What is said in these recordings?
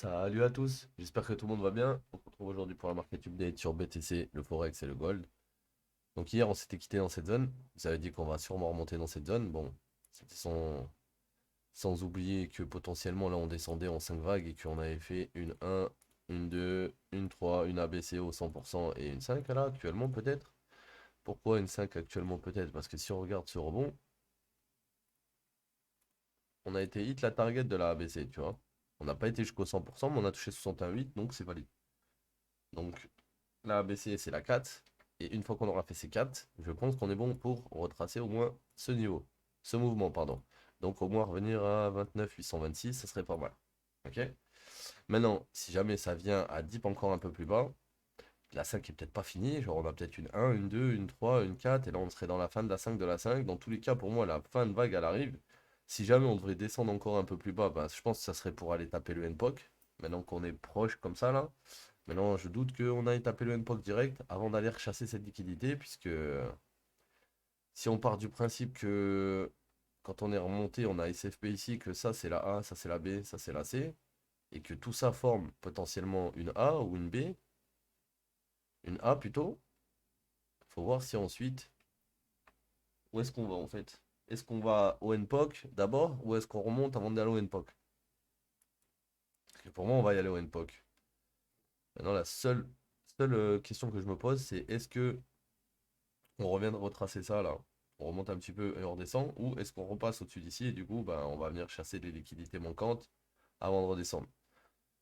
Salut à tous, j'espère que tout le monde va bien. On se retrouve aujourd'hui pour la market update sur BTC, le Forex et le Gold. Donc hier on s'était quitté dans cette zone, vous avez dit qu'on va sûrement remonter dans cette zone. Bon, c'était sans oublier que potentiellement là on descendait en 5 vagues et qu'on avait fait une 1, une 2, une 3, une ABC au 100% et une 5 là actuellement peut-être. Pourquoi une 5 actuellement peut-être? Parce que si on regarde ce rebond, on a été hit la target de la ABC, tu vois. On n'a pas été jusqu'au 100%, mais on a touché 61,8, donc c'est valide. Donc la ABC, c'est la 4. Et une fois qu'on aura fait ces 4, je pense qu'on est bon pour retracer au moins ce niveau. Ce mouvement, pardon. Donc au moins revenir à 29 826, ça serait pas mal. Ok? Maintenant, si jamais ça vient à dip encore un peu plus bas, la 5 est peut-être pas finie. Genre on a peut-être une 1, une 2, une 3, une 4. Et là on serait dans la fin de la 5 de la 5. Dans tous les cas, pour moi, la fin de vague, elle arrive. Si jamais on devrait descendre encore un peu plus bas, bah, je pense que ça serait pour aller taper le NPOC. Maintenant qu'on est proche comme ça là. Maintenant, je doute qu'on aille taper le NPOC direct avant d'aller rechasser cette liquidité, puisque si on part du principe que quand on est remonté, on a SFP ici, que ça c'est la A, ça c'est la B, ça c'est la C, et que tout ça forme potentiellement une A ou une A plutôt, faut voir si ensuite, où est-ce qu'on va en fait? Est-ce qu'on va au NPOC d'abord, ou est-ce qu'on remonte avant d'aller au NPOC? Parce que pour moi, on va y aller au NPOC. Maintenant, la seule question que je me pose, c'est est-ce que on revient de retracer ça là, on remonte un petit peu et on redescend, ou est-ce qu'on repasse au-dessus d'ici et du coup bah, on va venir chasser les liquidités manquantes avant de redescendre.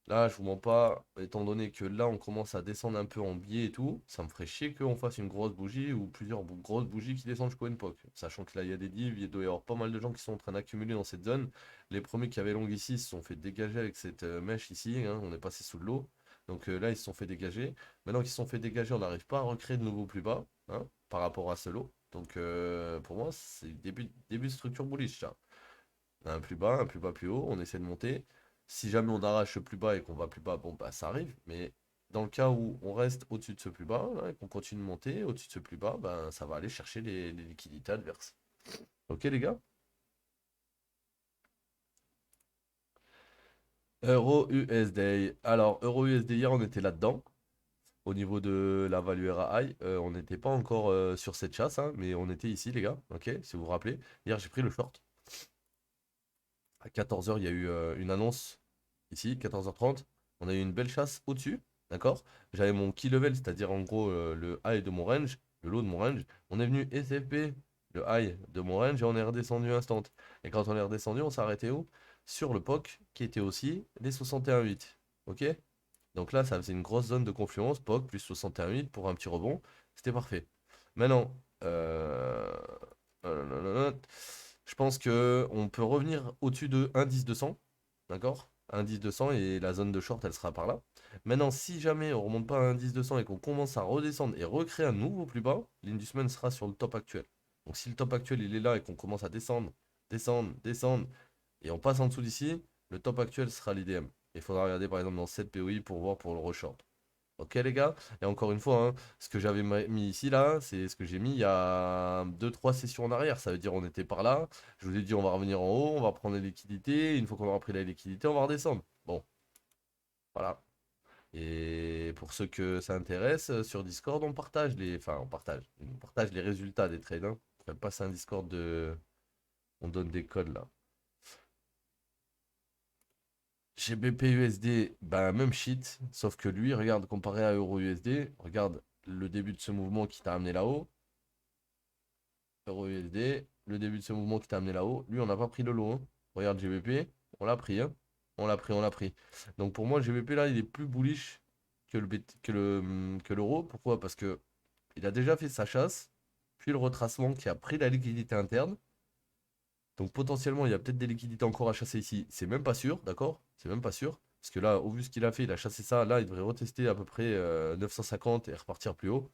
Là, je vous mens pas, étant donné que là on commence à descendre un peu en biais et tout, ça me ferait chier qu'on fasse une grosse bougie ou plusieurs grosses bougies qui descendent jusqu'au NPOC. Sachant que là il y a des divs, il doit y avoir pas mal de gens qui sont en train d'accumuler dans cette zone. Les premiers qui avaient long ici se sont fait dégager avec cette mèche ici, hein, on est passé sous de l'eau. Donc là ils se sont fait dégager. Maintenant qu'ils se sont fait dégager, on n'arrive pas à recréer de nouveau plus bas, hein, par rapport à ce lot. Donc pour moi c'est le début de structure bullish ça. Un plus bas, un plus bas, plus haut, on essaie de monter. Si jamais on arrache le plus bas et qu'on va plus bas, bon bah ça arrive. Mais dans le cas où on reste au-dessus de ce plus bas, là, et qu'on continue de monter, au-dessus de ce plus bas, ben ça va aller chercher les liquidités adverses. Ok les gars? Euro USD. Alors, Euro USD hier on était là-dedans. Au niveau de la value RAI, on n'était pas encore sur cette chasse, hein, mais on était ici les gars. Ok, si vous vous rappelez. Hier j'ai pris le short. À 14 heures, il y a eu une annonce ici, 14h30. On a eu une belle chasse au-dessus, d'accord? J'avais mon key level, c'est-à-dire en gros le high de mon range, le low de mon range. On est venu SFP, le high de mon range, et on est redescendu instant. Et quand on est redescendu, on s'est arrêté où? Sur le POC, qui était aussi les 61,8. Ok? Donc là, ça faisait une grosse zone de confluence, POC plus 61,8 pour un petit rebond. C'était parfait. Maintenant, je pense que on peut revenir au-dessus de 1,10 200, d'accord? 1,10 200 et la zone de short, elle sera par là. Maintenant, si jamais on remonte pas à 1,10 200 et qu'on commence à redescendre et recréer un nouveau plus bas, l'Indusman sera sur le top actuel. Donc si le top actuel il est là et qu'on commence à descendre, descendre, descendre, et on passe en dessous d'ici, le top actuel sera l'IDM. Il faudra regarder par exemple dans 7 POI pour voir pour le reshort. Ok les gars? Et encore une fois, hein, ce que j'avais mis ici là, c'est ce que j'ai mis il y a deux trois sessions en arrière. Ça veut dire on était par là. Je vous ai dit on va revenir en haut, on va prendre les liquidités. Une fois qu'on aura pris la liquidité, on va redescendre. Bon, voilà. Et pour ceux que ça intéresse, sur Discord, on partage les. Enfin, on partage les résultats des trades, hein. On passe un Discord de. On donne des codes là. GBP USD, bah même shit. Sauf que lui, regarde, comparé à Euro USD, regarde le début de ce mouvement qui t'a amené là-haut. Euro USD, le début de ce mouvement qui t'a amené là-haut. Lui, on n'a pas pris le lot, hein. Regarde GBP, on l'a pris, hein. On l'a pris, on l'a pris. Donc pour moi, le GBP là, il est plus bullish que l'euro. Pourquoi? Parce que il a déjà fait sa chasse, puis le retracement qui a pris la liquidité interne. Donc potentiellement, il y a peut-être des liquidités encore à chasser ici. C'est même pas sûr, d'accord? C'est même pas sûr. Parce que là, au vu de ce qu'il a fait, il a chassé ça. Là, il devrait retester à peu près 950 et repartir plus haut.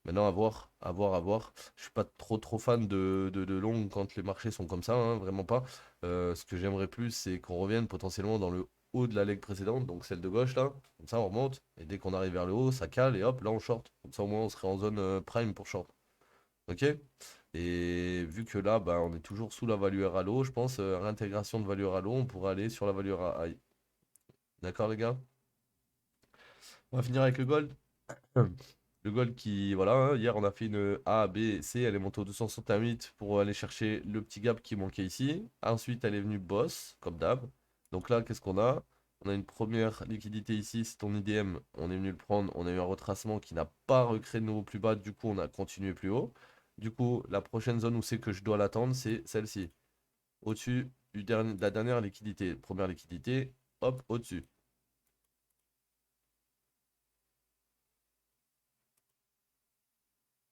Maintenant, à voir, à voir, à voir. Je suis pas trop fan de long quand les marchés sont comme ça, hein, vraiment pas. Ce que j'aimerais plus, c'est qu'on revienne potentiellement dans le haut de la leg précédente, donc celle de gauche là. Comme ça, on remonte. Et dès qu'on arrive vers le haut, ça cale et hop, là on short. Comme ça, au moins, on serait en zone prime pour short. Ok? Et vu que là, bah, on est toujours sous la value à l'eau, je pense, réintégration de value à l'eau, on pourrait aller sur la value à high. D'accord, les gars? On va finir avec le gold. Le gold qui, voilà, hein, hier on a fait une A, B, C, elle est montée au 268 pour aller chercher le petit gap qui manquait ici. Ensuite, elle est venue boss, comme d'hab. Donc là, qu'est-ce qu'on a? On a une première liquidité ici, c'est ton IDM, on est venu le prendre, on a eu un retracement qui n'a pas recréé de nouveau plus bas, du coup on a continué plus haut. Du coup, la prochaine zone où c'est que je dois l'attendre, c'est celle-ci. Au-dessus de la dernière liquidité. Première liquidité, hop, au-dessus.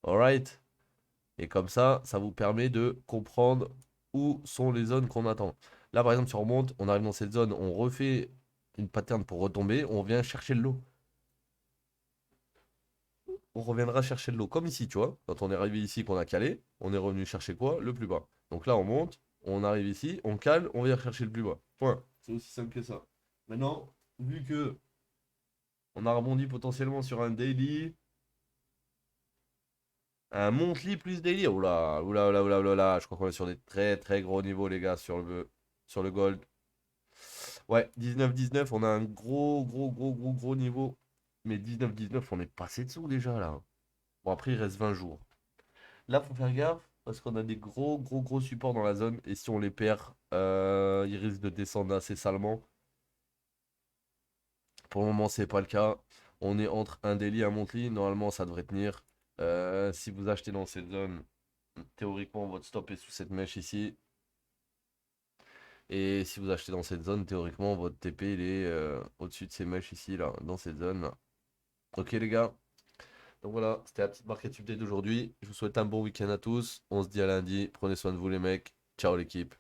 Alright? Et comme ça vous permet de comprendre où sont les zones qu'on attend. Là, par exemple, si on remonte, on arrive dans cette zone, on refait une pattern pour retomber, on vient chercher le lot. On reviendra chercher le lot. Comme ici, tu vois. Quand on est arrivé ici, qu'on a calé, on est revenu chercher quoi? Le plus bas. Donc là, on monte, on arrive ici, on cale, on vient chercher le plus bas. Point. C'est aussi simple que ça. Maintenant, vu que on a rebondi potentiellement sur un daily, un monthly plus daily. Oula, oula, oula, oula, oula, oula. Je crois qu'on est sur des très très gros niveaux, les gars, sur le gold. Ouais, 19-19, on a un gros, gros, gros, gros, gros niveau. Mais 19-19, on est passé dessous déjà là. Bon, après, il reste 20 jours. Là, faut faire gaffe parce qu'on a des gros, gros, gros supports dans la zone. Et si on les perd, ils risquent de descendre assez salement. Pour le moment, c'est pas le cas. On est entre un daily et un monthly. Normalement, ça devrait tenir. Si vous achetez dans cette zone, théoriquement, votre stop est sous cette mèche ici. Et si vous achetez dans cette zone, théoriquement, votre TP il est au-dessus de ces mèches ici, là, dans cette zone là. Ok les gars, donc voilà, c'était la petite market update d'aujourd'hui. Je vous souhaite un bon week-end à tous. On se dit à lundi. Prenez soin de vous les mecs. Ciao l'équipe.